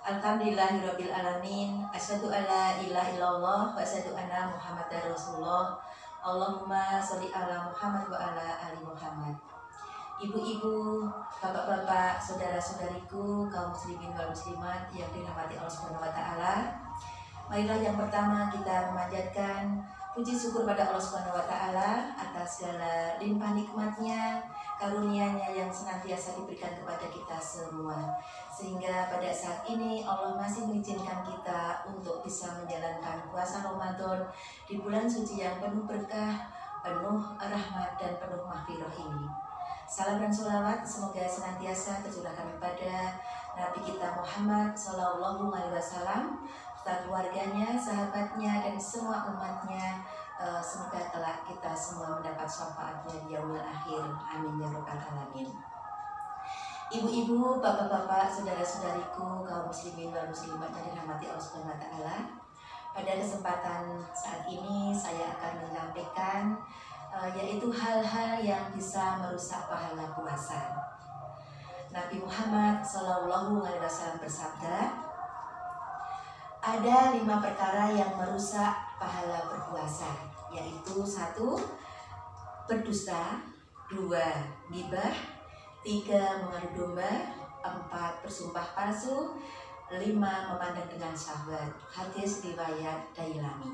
Alhamdulillahirabbil alamin. Asyhadu alla ilaha illallah wa asyhadu anna Muhammadar Rasulullah. Allahumma sholli ala Muhammad wa ala ali Muhammad. Ibu-ibu, bapak-bapak, saudara-saudariku, kaum muslimin wal muslimat yang dirahmati Allah Subhanahu wa taala. Marilah yang pertama kita memanjatkan puji syukur pada Allah Subhanahu wa taala atas segala limpah nikmatnya, karunia-Nya yang senantiasa diberikan kepada kita semua. Sehingga pada saat ini Allah masih mengizinkan kita untuk bisa menjalankan puasa Ramadan di bulan suci yang penuh berkah, penuh rahmat dan penuh maghfirah ini. Salam dan sholawat semoga senantiasa tercurahkan kepada Nabi kita Muhammad Sallallahu Alaihi Wasallam, serta keluarganya, sahabatnya dan semua umatnya. Semoga kelak kita semua mendapat syafaatnya di yaumil akhir. Amin ya rabbal alamin. Ibu-ibu, bapak-bapak, saudara-saudariku, kaum muslimin wal muslimat yang dirahmati Allah Subhanahu wa taala. Pada kesempatan saat ini saya akan menyampaikan yaitu hal-hal yang bisa merusak pahala puasa. Nabi Muhammad Sallallahu Alaihi Wasallam bersabda, ada 5 perkara yang merusak pahala berpuasa, yaitu 1. Berdusta, 2. Ghibah, 3. Mengadu domba, 4. Bersumpah palsu, 5. Memandang dengan syahwat. Hadis riwayat Dailami.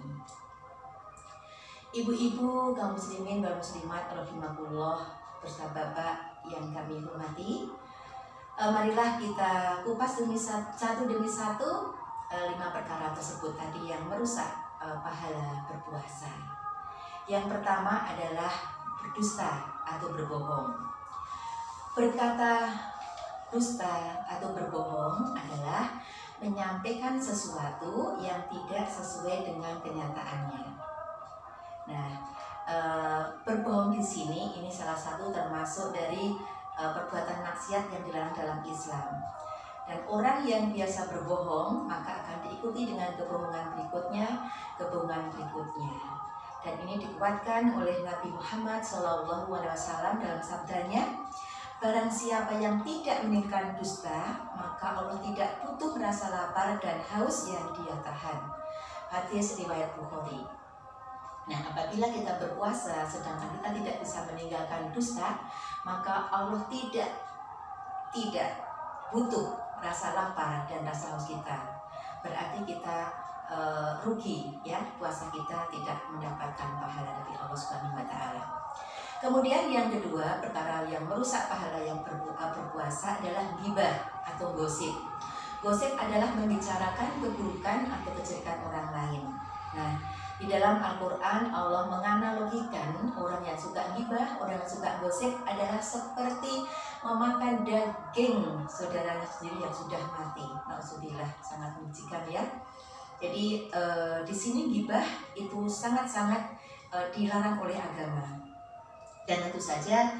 Ibu-ibu, kaum muslimin wal muslimat rahimakumullah, beserta bapak yang kami hormati, marilah kita kupas satu demi satu 5 perkara tersebut tadi yang merusak pahala berpuasa. Yang pertama adalah berdusta atau berbohong. Berkata dusta atau berbohong adalah menyampaikan sesuatu yang tidak sesuai dengan kenyataannya. Nah, berbohong di sini ini salah satu termasuk dari perbuatan maksiat yang dilarang dalam Islam. Dan orang yang biasa berbohong maka akan diikuti dengan kebohongan berikutnya. Dan ini dikuatkan oleh Nabi Muhammad SAW dalam sabdanya, barang siapa yang tidak meninggalkan dusta, maka Allah tidak butuh rasa lapar dan haus yang dia tahan. Hadis riwayat Bukhari. Nah, apabila kita berpuasa sedangkan kita tidak bisa meninggalkan dusta, maka Allah tidak butuh rasa lapar dan rasa haus kita. Berarti kita rugi, ya, puasa kita tidak mendapatkan pahala dari Allah Subhanahu wa taala. Kemudian yang kedua, perkara yang merusak pahala yang berpuasa adalah ghibah atau gosip. Gosip adalah membicarakan keburukan atau kejelekan orang lain. Nah, di dalam Al-Quran Allah menganalogikan orang yang suka ghibah, orang yang suka gosip adalah seperti memakan daging saudaranya sendiri yang sudah mati. Nauzubillah, sangat menjijikan ya. Jadi di sini ghibah itu sangat-sangat dilarang oleh agama. Dan tentu saja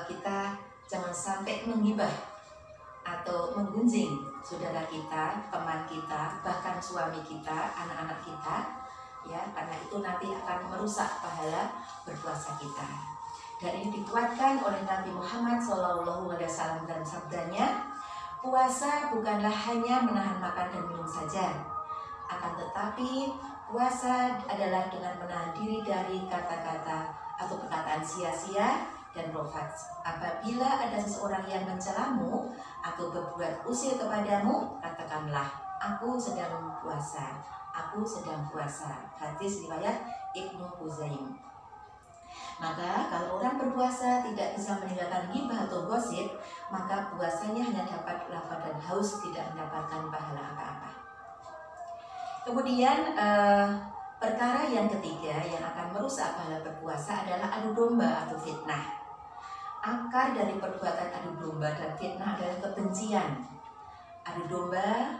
kita jangan sampai menghibah atau menggunjing saudara kita, teman kita, bahkan suami kita, anak-anak kita, ya, karena itu nanti akan merusak pahala berpuasa kita. Dan ini dikuatkan oleh Nabi Muhammad SAW dalam sabdanya, puasa bukanlah hanya menahan makan dan minum saja, akan tetapi puasa adalah dengan menahan diri dari kata-kata atau perkataan sia-sia dan rofat. Apabila ada seseorang yang mencelamu atau berbuat usil kepadamu, katakanlah, aku sedang puasa. Aku sedang puasa. Hadis riwayat Ibnu Huzaim. Maka kalau orang berpuasa tidak bisa meninggalkan ghibah atau gosip, maka puasanya hanya dapat lapar dan haus, tidak mendapatkan pahala apa-apa. Kemudian perkara yang ketiga yang akan merusak pahala berpuasa adalah adu domba atau fitnah. Akar dari perbuatan adu domba dan fitnah adalah kebencian. Adu domba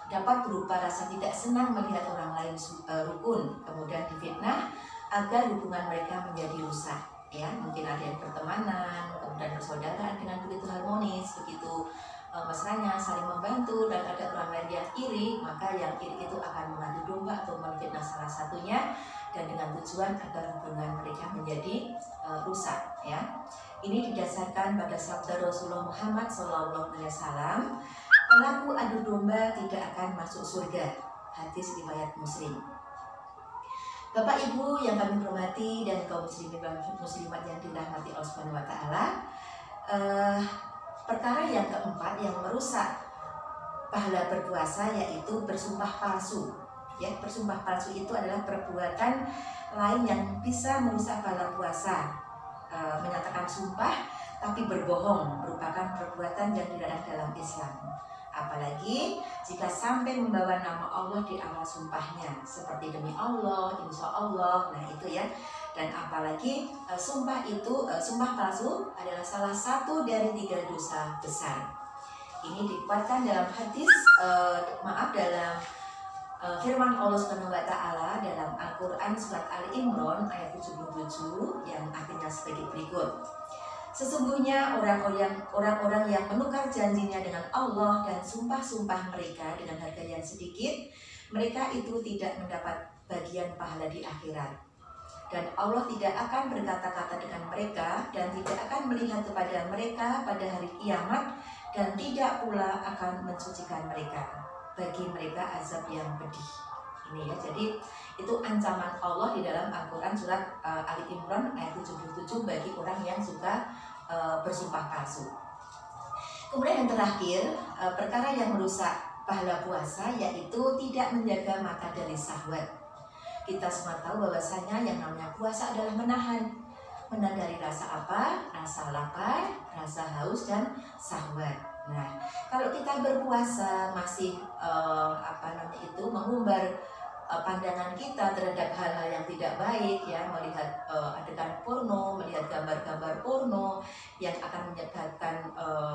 dapat berupa rasa tidak senang melihat orang lain rukun, kemudian difitnah agar hubungan mereka menjadi rusak. Ya, mungkin ada yang pertemanan, kemudian persaudaraan dengan begitu harmonis, begitu mesranya saling membantu, dan ada orang lain yang iri, maka yang iri itu akan mengadu domba atau memfitnah salah satunya, dan dengan tujuan agar hubungan mereka menjadi rusak. Ya, ini didasarkan pada sabda Rasulullah Muhammad SAW, pelaku adu domba tidak akan masuk surga. Hadis riwayat Muslim. Bapak Ibu yang kami hormati dan kaum muslimin dan muslimat yang dirahmati Allah Subhanahu wa taala, perkara yang keempat yang merusak pahala berpuasa yaitu bersumpah palsu. Ya, bersumpah palsu itu adalah perbuatan lain yang bisa merusak pahala puasa. Menyatakan sumpah tapi berbohong merupakan perbuatan yang dilarang dalam Islam. Apalagi jika sampai membawa nama Allah di awal sumpahnya, seperti demi Allah, insya Allah, nah itu ya. Dan apalagi sumpah palsu adalah salah satu dari 3 dosa besar. Ini dikuatkan dalam hadis, dalam firman Allah Subhanahu wa taala dalam Al-Qur'an surat Ali Imran ayat 77 yang artinya sebagai berikut. Sesungguhnya orang-orang yang menukar janjinya dengan Allah dan sumpah-sumpah mereka dengan harga yang sedikit, mereka itu tidak mendapat bagian pahala di akhirat. Dan Allah tidak akan berkata-kata dengan mereka dan tidak akan melihat kepada mereka pada hari kiamat dan tidak pula akan mensucikan mereka. Bagi mereka azab yang pedih. Ini ya, jadi itu ancaman Allah di dalam Al-Quran surat Ali Imran ayat 77 bagi orang yang suka bersumpah palsu. Kemudian yang terakhir, perkara yang merusak pahala puasa yaitu tidak menjaga mata dari syahwat. Kita semua tahu bahwasanya yang namanya puasa adalah menahan dari rasa apa? Rasa lapar, rasa haus dan syahwat. Nah, kalau kita berpuasa masih mengumbar pandangan kita terhadap hal-hal yang tidak baik, ya, melihat adegan porno, melihat gambar-gambar porno yang akan menyebabkan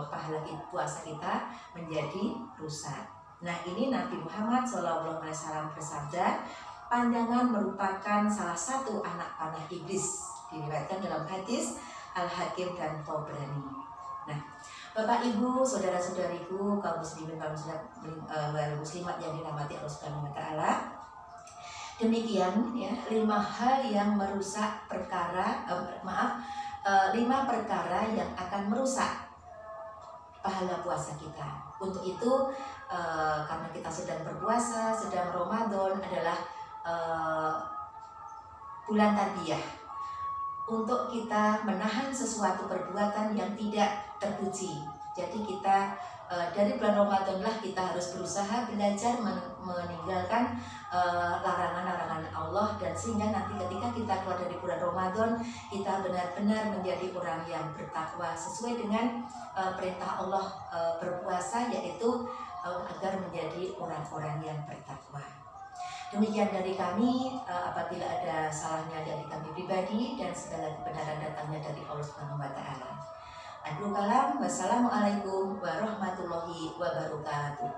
pahala puasa kita menjadi rusak. Nah, ini Nabi Muhammad SAW bersabda, pandangan merupakan salah satu anak panah iblis, diriwayatkan dalam hadis Al-Hakim dan Tabrani. Nah, Bapak Ibu, saudara-saudariku, kaum muslimin kaum muslimat yang dirahmati Allah Subhanahu wa taala. Demikian ya 5 hal yang merusak 5 perkara yang akan merusak pahala puasa kita. Untuk itu karena kita sedang berpuasa, sedang Ramadan adalah bulan tarbiyah. Untuk kita menahan sesuatu perbuatan yang tidak terpuji. Jadi kita dari bulan Ramadan lah kita harus berusaha belajar meninggalkan larangan-larangan Allah, dan sehingga nanti ketika kita keluar dari bulan Ramadan kita benar-benar menjadi orang yang bertakwa sesuai dengan perintah Allah berpuasa, yaitu agar menjadi orang-orang yang bertakwa. Demikian dari kami, apabila ada salahnya dari kami pribadi dan segala kebenaran datangnya dari Allah Subhanahu wa taala. Akhirul kalam, wassalamualaikum warahmatullahi wabarakatuh.